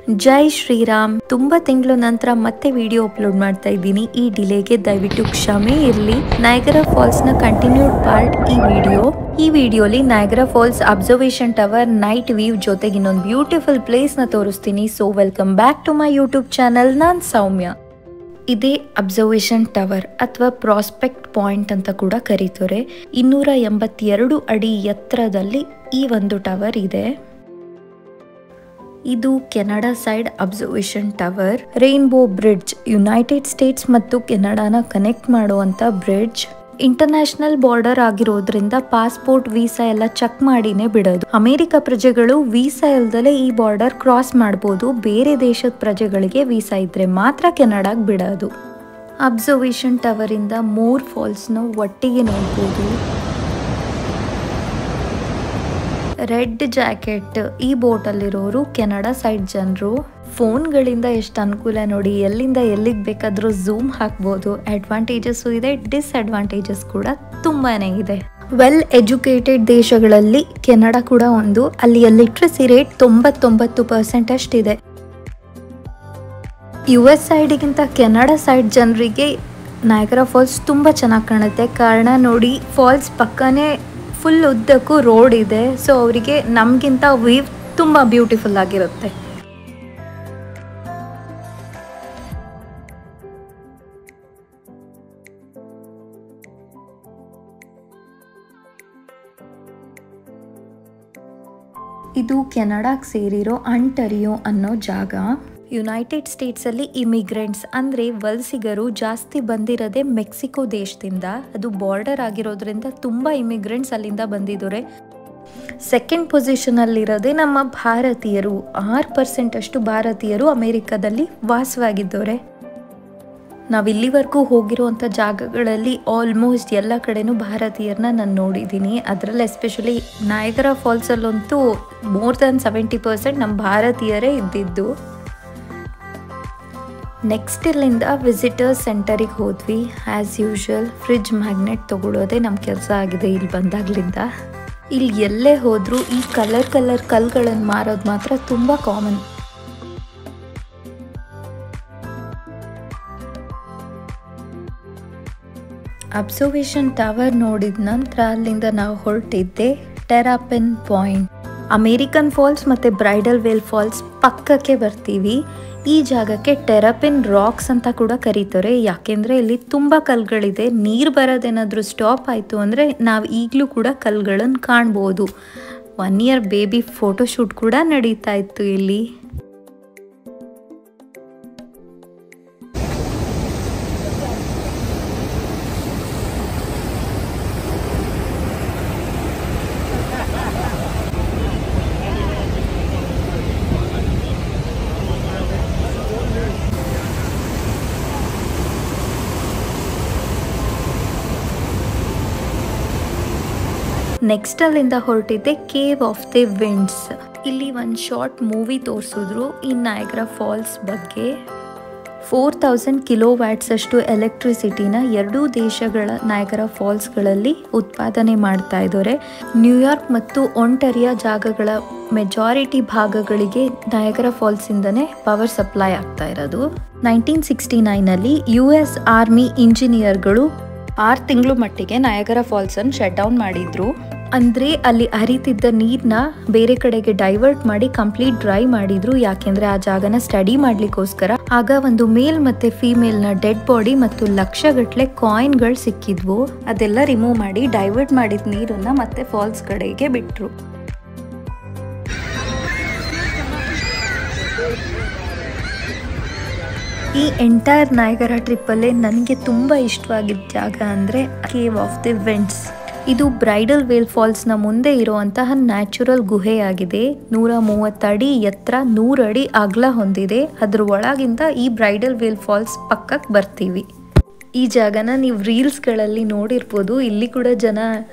ಜೈ ಶ್ರೀರಾಮ್. ತುಂಬಾ ತಿಂಗಳ ನಂತರ ಮತ್ತೆ ವಿಡಿಯೋ ಅಪ್ಲೋಡ್ ಮಾಡ್ತಾ ಇದ್ದೀನಿ. ಈ ಡಿಲೇಗೆ ದಯವಿಟ್ಟು ಕ್ಷಮೆ ಇರಲಿ. ನಯಾಗರಾ ಫಾಲ್ಸ್ ನ ಕಂಟಿನ್ಯೂಡ್ ಪಾರ್ಟ್ ಈ ವಿಡಿಯೋಲಿ Niagara Falls observation tower night view ಜೊತೆಗೆ ಇನ್ನೊಂದು ಬ್ಯೂಟಿಫುಲ್ ಪ್ಲೇಸ್ ನ ತೋರಿಸ್ತೀನಿ. So welcome back to my YouTube channel. ನಾನ್ ಸೌಮ್ಯ. ಇದೇ ಅಬ್ಸರ್ವೇಷನ್ ಟವರ್ ಅಥವಾ ಪ್ರಾಸ್ಪೆಕ್ಟ್ ಪಾಯಿಂಟ್ ಅಂತ ಕೂಡ ಕರೀತಾರೆ. 282 ಅಡಿ ಎತ್ತರದಲ್ಲಿ ಈ ಒಂದು ಟವರ್ ಇದೆ. ಇದು Canada side observation tower. Rainbow bridge, United States ಮತ್ತು ಕೆನಡಾನ ಕನೆಕ್ಟ್ ಮಾಡುವಂತ ಬ್ರಿಡ್ಜ್. ಇಂಟರ್ನ್ಯಾಷನಲ್ ಬಾರ್ಡರ್ ಆಗಿರೋದ್ರಿಂದ ಪಾಸ್ಪೋರ್ಟ್ ವೀಸಾ ಎಲ್ಲ ಚೆಕ್ ಮಾಡಿನೇ ಬಿಡೋದು. ಅಮೆರಿಕ ಪ್ರಜೆಗಳು ವೀಸಾ ಇಲ್ದಲೆ ಈ ಬಾರ್ಡರ್ ಕ್ರಾಸ್ ಮಾಡಬಹುದು. ಬೇರೆ ದೇಶದ ಪ್ರಜೆಗಳಿಗೆ ವೀಸಾ ಇದ್ರೆ ಮಾತ್ರ ಕೆನಡಾಗ್ ಬಿಡೋದು. ಅಬ್ಸರ್ವೇಷನ್ ಟವರ್ ಇಂದ 3 ಫಾಲ್ಸ್ ನ ಒಟ್ಟಿಗೆ ನೋಡಬಹುದು. ರೆಡ್ ಜಾಕೆಟ್ ಈ ಬೋಟ್ ಅಲ್ಲಿರೋರು ಕೆನಡಾ ಸೈಡ್ ಜನರು. ಫೋನ್ಗಳಿಂದ ಎಷ್ಟು ಅನುಕೂಲ ನೋಡಿ, ಎಲ್ಲಿಂದ ಎಲ್ಲಿಗೆ ಬೇಕಾದ್ರೂ ಝೂಮ್ ಹಾಕ್ಬೋದು. ಅಡ್ವಾಂಟೇಜಸ್ ಇದೆ, ಡಿಸ್ಅಡ್ವಾಂಟೇಜಸ್ ಕೂಡ ತುಂಬಾನೇ ಇದೆ. ವೆಲ್ ಎಜುಕೇಟೆಡ್ ದೇಶಗಳಲ್ಲಿ ಕೆನಡಾ ಕೂಡ ಒಂದು. ಅಲ್ಲಿಯ ಲಿಟ್ರಸಿ ರೇಟ್ 99% ಅಷ್ಟಿದೆ. US ಸೈಡ್ಗಿಂತ ಕೆನಡಾ ಸೈಡ್ ಜನರಿಗೆ ನಯಾಗರಾ ಫಾಲ್ಸ್ ತುಂಬ ಚೆನ್ನಾಗಿ ಕಾಣುತ್ತೆ. ಕಾರಣ ನೋಡಿ, ಫಾಲ್ಸ್ ಪಕ್ಕನೇ ಫುಲ್ ಉದ್ದಕ್ಕೂ ರೋಡ್ ಇದೆ. ಸೊ ಅವರಿಗೆ ನಮಗಿಂತ ವ್ಯೂ ತುಂಬ ಬ್ಯೂಟಿಫುಲ್ ಆಗಿರುತ್ತೆ. ಇದು ಕೆನಡಾಗೆ ಸೇರಿರೋ ಆಂಟರಿಯೋ ಅನ್ನೋ ಜಾಗ. ಯುನೈಟೆಡ್ ಸ್ಟೇಟ್ಸ್ ಅಲ್ಲಿ ಇಮಿಗ್ರೆಂಟ್ಸ್ ಅಂದ್ರೆ ವಲಸಿಗರು ಜಾಸ್ತಿ ಬಂದಿರೋದೇ ಮೆಕ್ಸಿಕೋ ದೇಶದಿಂದ. ಅದು ಬಾರ್ಡರ್ ಆಗಿರೋದ್ರಿಂದ ತುಂಬಾ ಇಮಿಗ್ರೆಂಟ್ಸ್ ಅಲ್ಲಿಂದ ಬಂದಿದ್ದಾರೆ. ಸೆಕೆಂಡ್ ಪೊಸಿಷನ್ ಅಲ್ಲಿರೋದೇ ನಮ್ಮ ಭಾರತೀಯರು. 6% ಅಷ್ಟು ಭಾರತೀಯರು ಅಮೆರಿಕದಲ್ಲಿ ವಾಸವಾಗಿದ್ದಾರೆ. ನಾವಿಲ್ಲಿವರೆಗೂ ಹೋಗಿರುವಂಥ ಜಾಗಗಳಲ್ಲಿ ಆಲ್ಮೋಸ್ಟ್ ಎಲ್ಲ ಕಡೆನೂ ಭಾರತೀಯರನ್ನ ನಾನು ನೋಡಿದ್ದೀನಿ. ಅದರಲ್ಲಿ ಎಸ್ಪೆಷಲಿ ನಯಾಗರಾ ಫಾಲ್ಸಲ್ಲಂತೂ ಮೋರ್ ದನ್ 70% ನಮ್ಮ ಭಾರತೀಯರೇ ಇದ್ದಿದ್ದು. ನೆಕ್ಸ್ಟ್ ಇಲ್ಲಿಂದ ವಿಸಿಟರ್ಸ್ ಸೆಂಟರಿಗೆ ಹೋದ್ವಿ. ಆ್ಯಸ್ ಯೂಶುವಲ್ ಫ್ರಿಡ್ಜ್ ಮ್ಯಾಗ್ನೆಟ್ ತಗೊಳ್ಳೋದೇ ನಮ್ಮ ಕೆಲಸ ಆಗಿದೆ ಇಲ್ಲಿ ಬಂದಾಗ್ಲಿಂದ. ಇಲ್ಲಿ ಎಲ್ಲೇ ಹೋದರೂ ಈ ಕಲರ್ ಕಲ್ಗಳನ್ನು ಮಾರೋದು ಮಾತ್ರ ತುಂಬ ಕಾಮನ್. ಅಬ್ಸರ್ವೇಷನ್ ಟವರ್ ನೋಡಿದ ನಂತರ ಅಲ್ಲಿಂದ ನಾವು ಹೊರಟಿದ್ದೆ ಟೆರಾಪಿನ್ ಪಾಯಿಂಟ್. ಅಮೇರಿಕನ್ ಫಾಲ್ಸ್ ಮತ್ತು ಬ್ರೈಡಲ್ ವೇಲ್ ಫಾಲ್ಸ್ ಪಕ್ಕಕ್ಕೆ ಬರ್ತೀವಿ. ಈ ಜಾಗಕ್ಕೆ ಟೆರಾಪಿನ್ ರಾಕ್ಸ್ ಅಂತ ಕೂಡ ಕರೀತಾರೆ. ಯಾಕೆಂದರೆ ಇಲ್ಲಿ ತುಂಬ ಕಲ್ಗಳಿದೆ. ನೀರು ಬರೋದೇನಾದರೂ ಸ್ಟಾಪ್ ಆಯಿತು ಅಂದರೆ ನಾವು ಈಗಲೂ ಕೂಡ ಕಲ್ಗಳನ್ನು ಕಾಣ್ಬೋದು. 1 ಇಯರ್ ಬೇಬಿ ಫೋಟೋಶೂಟ್ ಕೂಡ ನಡೀತಾ ಇತ್ತು ಇಲ್ಲಿ. ನೆಕ್ಸ್ಟ್ ಅಲ್ಲಿಂದ ಹೊರಟಿದ್ದೆ ಕೇವ್ ಆಫ್ ದಿ ವಿಂಡ್ಸ್. ಇಲ್ಲಿ ಒಂದು ಶಾರ್ಟ್ ಮೂವಿ ತೋರಿಸಿದ್ರು ಈ ನಯಾಗರಾ ಫಾಲ್ಸ್ ಬಗ್ಗೆ. 4000 ಕಿಲೋವ್ಯಾಟ್ಸ್ ಅಷ್ಟು ಎಲೆಕ್ಟ್ರಿಸಿಟಿನ 2 ದೇಶಗಳ ನಯಾಗರಾ ಫಾಲ್ಸ್ಗಳಲ್ಲಿ ಉತ್ಪಾದನೆ ಮಾಡ್ತಾ ಇದ್ದಾರೆ. ನ್ಯೂಯಾರ್ಕ್ ಮತ್ತು ಒಂಟಾರಿಯೋ ಜಾಗಗಳ ಮೆಜಾರಿಟಿ ಭಾಗಗಳಿಗೆ ನಯಾಗರಾ ಫಾಲ್ಸ್ ಇಂದನೇ ಪವರ್ ಸಪ್ಲೈ ಆಗ್ತಾ ಇರೋದು. 1969 US ಆರ್ಮಿ ಇಂಜಿನಿಯರ್ಗಳು 6 ತಿಂಗಳು ಮಟ್ಟಿಗೆ ನಯಾಗರಾ ಫಾಲ್ಸ್ ಅನ್ನು ಶಟ್ ಡೌನ್ ಮಾಡಿದ್ರು. ಅಂದ್ರೆ ಅಲ್ಲಿ ಹರಿತಿದ್ದ ನೀರ್ನ ಬೇರೆ ಕಡೆಗೆ ಡೈವರ್ಟ್ ಮಾಡಿ ಕಂಪ್ಲೀಟ್ ಡ್ರೈ ಮಾಡಿದ್ರು. ಯಾಕೆಂದ್ರೆ ಆ ಜಾಗನ ಸ್ಟಡಿ ಮಾಡ್ಲಿಕ್ಕೋಸ್ಕರ. ಆಗ ಒಂದು ಮೇಲ್ ಮತ್ತೆ ಫಿಮೇಲ್ ನ ಡೆಡ್ ಬಾಡಿ ಮತ್ತು ಲಕ್ಷಗಟ್ಲೆ ಕಾಯಿನ್ಗಳು ಸಿಕ್ಕಿದ್ವು. ಅದೆಲ್ಲ ರಿಮೂವ್ ಮಾಡಿ ಡೈವರ್ಟ್ ಮಾಡಿದ ನೀರನ್ನ ಮತ್ತೆ ಫಾಲ್ಸ್ ಕಡೆಗೆ ಬಿಟ್ರು. ಈ ಎಂಟೈರ್ ನಯಾಗರಾ ಟ್ರಿಪ್ಪಲ್ಲೇ ನನಗೆ ತುಂಬ ಇಷ್ಟವಾಗಿದ್ದ ಜಾಗ ಅಂದರೆ ಕೇವ್ ಆಫ್ ದಿ ವಿಂಡ್ಸ್. ಇದು ಬ್ರೈಡಲ್ ವೇಲ್ ಫಾಲ್ಸ್ನ ಮುಂದೆ ಇರುವಂತಹ ನ್ಯಾಚುರಲ್ ಗುಹೆಯಾಗಿದೆ. 130 ಅಡಿ ಎತ್ತರ, 100 ಅಡಿ ಅಗಲ ಹೊಂದಿದೆ. ಅದ್ರ ಒಳಗಿಂದ ಈ ಬ್ರೈಡಲ್ ವೇಲ್ ಫಾಲ್ಸ್ ಪಕ್ಕಕ್ಕೆ ಬರ್ತೀವಿ. ಈ ಜಾಗನ ನೀವು ರೀಲ್ಸ್ಗಳಲ್ಲಿ ನೋಡಿರ್ಬೋದು. ಇಲ್ಲಿ ಕೂಡ ಜನ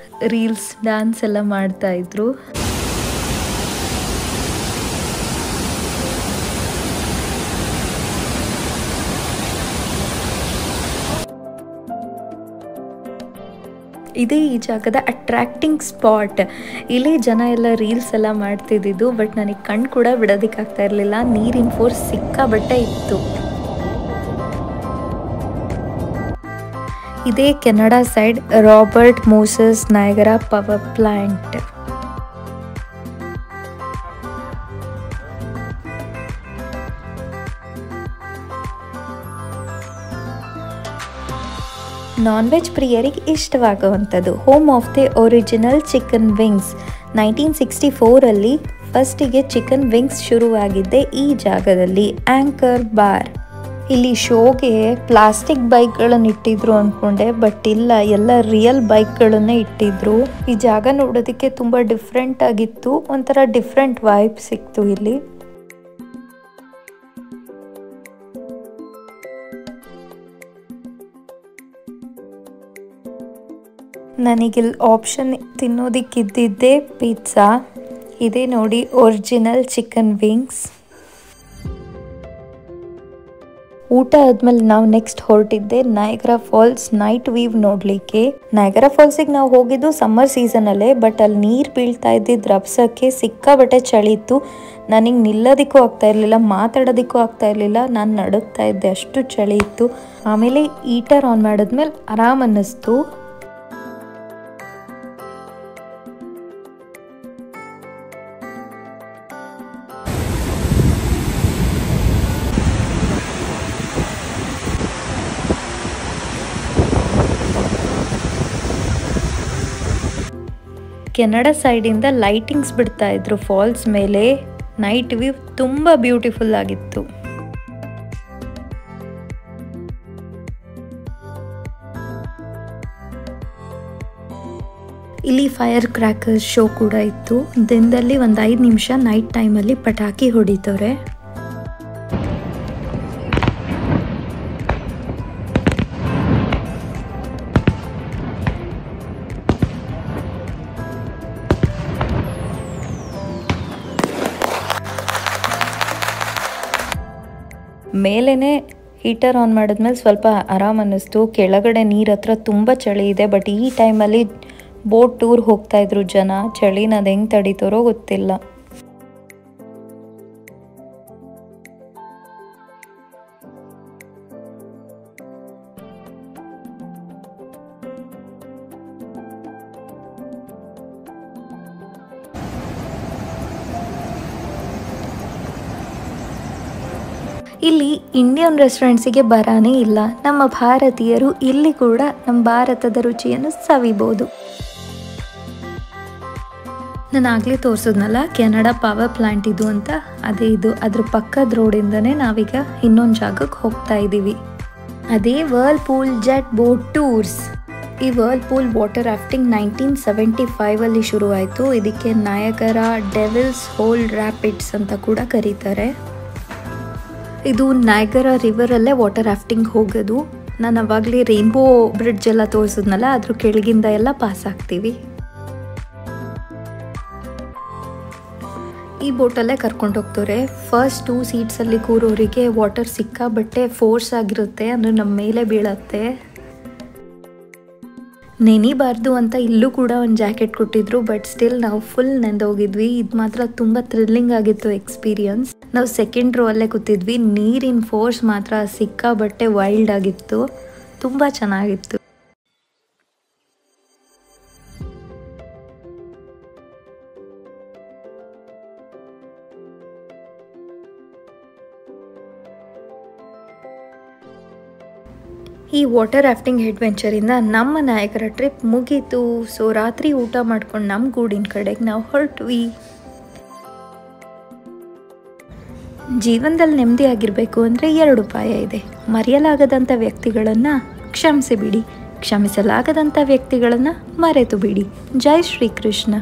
ರೀಲ್ಸ್ ಡ್ಯಾನ್ಸ್ ಎಲ್ಲ ಮಾಡ್ತಾ ಇದ್ರು. ಇದೇ ಈ ಜಾಗದ ಅಟ್ರಾಕ್ಟಿಂಗ್ ಸ್ಪಾಟ್. ಇಲ್ಲಿ ಜನ ಎಲ್ಲ ರೀಲ್ಸ್ ಎಲ್ಲ ಮಾಡ್ತಿದ್ದಿದ್ದು, ಬಟ್ ನನಗೆ ಕಣ್ಣು ಕೂಡ ಬಿಡೋದಕ್ಕಾಗ್ತಾ ಇರಲಿಲ್ಲ. ನೀರಿನ ಫೋರ್ಸ್ ಸಿಕ್ಕಾಬಟ್ಟೆ ಇತ್ತು. ಇದೇ Canada side Robert Moses Niagara power plant. Non veg ಪ್ರಿಯರಿಗೆ ಇಷ್ಟವಾಗುವಂಥದ್ದು. Home of the original chicken wings. 1964 ಫಸ್ಟಿಗೆ ಚಿಕನ್ ವಿಂಗ್ಸ್ ಶುರುವಾಗಿದ್ದೆ ಈ ಜಾಗದಲ್ಲಿ. Anchor bar. ಇಲ್ಲಿ ಶೋಗೆ ಪ್ಲಾಸ್ಟಿಕ್ ಬೈಕ್ಗಳನ್ನು ಇಟ್ಟಿದ್ರು ಅಂದ್ಕೊಂಡೆ, ಬಟ್ ಇಲ್ಲ, ಎಲ್ಲ ರಿಯಲ್ ಬೈಕ್ಗಳನ್ನೇ ಇಟ್ಟಿದ್ರು. ಈ ಜಾಗ ನೋಡೋದಕ್ಕೆ ತುಂಬ ಡಿಫ್ರೆಂಟ್ ಆಗಿತ್ತು, ಒಂಥರ ಡಿಫ್ರೆಂಟ್ ವೈಬ್ ಸಿಕ್ತು ಇಲ್ಲಿ. ನನಗಿಲ್ಲಿ ಆಪ್ಷನ್ ತಿನ್ನೋದಕ್ಕಿದ್ದಿದ್ದೇ ಪಿಜ್ಜಾ. ಇದೇ ನೋಡಿ ಒರಿಜಿನಲ್ ಚಿಕನ್ ವಿಂಗ್ಸ್. ಊಟ ಆದ್ಮೇಲೆ ನಾವು next ಹೊರಟಿದ್ದೆ Niagara falls night view ನೋಡಲಿಕ್ಕೆ. ನಯಾಗರಾ ಫಾಲ್ಸಿಗೆ ನಾವು ಹೋಗಿದ್ದು ಸಮ್ಮರ್ ಸೀಸನಲ್ಲೇ, ಬಟ್ ಅಲ್ಲಿ ನೀರು ಬೀಳ್ತಾ ಇದ್ದಿದ್ದು ರಭಸಕ್ಕೆ ಸಿಕ್ಕಾಬಟ್ಟೆ ಚಳಿ ಇತ್ತು. ನನಗೆ ನಿಲ್ಲೋದಕ್ಕೂ ಆಗ್ತಾ ಇರಲಿಲ್ಲ, ಮಾತಾಡೋದಕ್ಕೂ ಆಗ್ತಾ ಇರಲಿಲ್ಲ, ನಾನು ನಡುಗ್ತಾ ಇದ್ದೆ, ಅಷ್ಟು ಚಳಿ ಇತ್ತು. ಆಮೇಲೆ ಹೀಟರ್ ಆನ್ ಮಾಡಿದ್ಮೇಲೆ ಆರಾಮ್ ಅನ್ನಿಸ್ತು. ಕೆನಡಾ ಸೈಡಿಂದ ಲೈಟಿಂಗ್ಸ್ ಬಿಡ್ತಾ ಇದ್ರು ಫಾಲ್ಸ್ ಮೇಲೆ. ನೈಟ್ ವ್ಯೂ ತುಂಬ ಬ್ಯೂಟಿಫುಲ್ ಆಗಿತ್ತು. ಇಲ್ಲಿ ಫೈರ್ ಕ್ರ್ಯಾಕರ್ಸ್ ಶೋ ಕೂಡ ಇತ್ತು. ದಿನದಲ್ಲಿ ಒಂದು 5 ನಿಮಿಷ ನೈಟ್ ಟೈಮಲ್ಲಿ ಪಟಾಕಿ ಹೊಡಿತವ್ರೆ. ಮೇಲೇನೆ ಹೀಟರ್ ಆನ್ ಮಾಡಿದ್ಮೇಲೆ ಸ್ವಲ್ಪ ಆರಾಮ್ ಅನ್ನಿಸ್ತು. ಕೆಳಗಡೆ ನೀರು ಹತ್ರ ತುಂಬ ಚಳಿ ಇದೆ, ಬಟ್ ಈ ಟೈಮಲ್ಲಿ ಬೋಟ್ ಟೂರ್ ಹೋಗ್ತಾ ಇದ್ರು ಜನ. ಚಳಿನ ಅದು ಹೆಂಗೆ ತಡೀತಾರೋ ಗೊತ್ತಿಲ್ಲ. ಇಲ್ಲಿ ಇಂಡಿಯನ್ ರೆಸ್ಟೋರೆಂಟ್ಸಿಗೆ ಬರಾನೇ ಇಲ್ಲ. ನಮ್ಮ ಭಾರತೀಯರು ಇಲ್ಲಿ ಕೂಡ ನಮ್ಮ ಭಾರತದ ರುಚಿಯನ್ನು ಸವಿಬೋದು. ನಾನು ಆಗಲೇ ತೋರಿಸಿದ್ನಲ್ಲ ಕೆನಡಾ ಪವರ್ ಪ್ಲಾಂಟ್ ಇದು ಅಂತ, ಅದೇ ಇದು. ಅದ್ರ ಪಕ್ಕದ ರೋಡಿಂದನೇ ನಾವೀಗ ಇನ್ನೊಂದು ಜಾಗಕ್ಕೆ ಹೋಗ್ತಾ ಇದ್ದೀವಿ. ಅದೇ ವರ್ಲ್ಪೂಲ್ ಜೆಟ್ ಬೋಟ್ ಟೂರ್ಸ್. ಈ ವರ್ಲ್ಪೂಲ್ ವಾಟರ್ ರಾಫ್ಟಿಂಗ್ 1975 ಶುರುವಾಯಿತು. ಇದಕ್ಕೆ ನಯಾಗರಾ ಡೆವಿಲ್ಸ್ ಹೋಲ್ ರ್ಯಾಪಿಡ್ಸ್ ಅಂತ ಕೂಡ ಕರೀತಾರೆ. ಇದು ನಯಾಗರಾ ರಿವರಲ್ಲೇ ವಾಟರ್ ರಾಫ್ಟಿಂಗ್ ಹೋಗೋದು. ನಾನು ಅವಾಗಲೇ ರೈನ್ಬೋ ಬ್ರಿಡ್ಜ್ ಎಲ್ಲ ತೋರಿಸಿದ್ನಲ್ಲ, ಅದ್ರ ಕೆಳಗಿಂದ ಎಲ್ಲ ಪಾಸ್ ಆಗ್ತೀವಿ. ಈ ಬೋಟಲ್ಲೇ ಕರ್ಕೊಂಡು ಹೋಗ್ತಾರೆ. ಫಸ್ಟ್ 2 ಸೀಟ್ಸಲ್ಲಿ ಕೂರೋರಿಗೆ ವಾಟರ್ ಸಿಕ್ಕಾಬಟ್ಟೆ ಫೋರ್ಸ್ ಆಗಿರುತ್ತೆ, ಅಂದರೆ ನಮ್ಮ ಮೇಲೆ ಬೀಳತ್ತೆ. ನೆನಿಬಾರ್ದು ಅಂತ ಇಲ್ಲೂ ಕೂಡ ಒಂದು ಜಾಕೆಟ್ ಕೊಟ್ಟಿದ್ರು, ಬಟ್ ಸ್ಟಿಲ್ ನಾವು ಫುಲ್ ನೆಂದೋಗಿದ್ವಿ. ಇದು ಮಾತ್ರ ತುಂಬ ಥ್ರಿಲ್ಲಿಂಗ್ ಆಗಿತ್ತು ಎಕ್ಸ್ಪೀರಿಯನ್ಸ್. ನಾವು ಸೆಕೆಂಡ್ ರೋ ಅಲ್ಲೇ ಕೂತಿದ್ವಿ. ನೀರಿನ ಫೋರ್ಸ್ ಮಾತ್ರ ಸಿಕ್ಕಾಬಟ್ಟೆ ವೈಲ್ಡ್ ಆಗಿತ್ತು, ತುಂಬ ಚೆನ್ನಾಗಿತ್ತು. ಈ ವಾಟರ್ ರಾಫ್ಟಿಂಗ್ ಅಡ್ವೆಂಚರಿಂದ ನಮ್ಮ ನಯಾಗರಾ ಟ್ರಿಪ್ ಮುಗೀತು. ಸೊ ರಾತ್ರಿ ಊಟ ಮಾಡ್ಕೊಂಡು ನಮ್ಮ ಗೂಡಿನ ಕಡೆಗೆ ನಾವು ಹೊರಟ್ವಿ. ಜೀವನದಲ್ಲಿ ನೆಮ್ಮದಿಯಾಗಿರಬೇಕು ಅಂದರೆ 2 ಉಪಾಯ ಇದೆ. ಮರೆಯಲಾಗದಂಥ ವ್ಯಕ್ತಿಗಳನ್ನು ಕ್ಷಮಿಸಿಬಿಡಿ, ಕ್ಷಮಿಸಲಾಗದಂಥ ವ್ಯಕ್ತಿಗಳನ್ನು ಮರೆತು ಬಿಡಿ. ಜೈ ಶ್ರೀಕೃಷ್ಣ.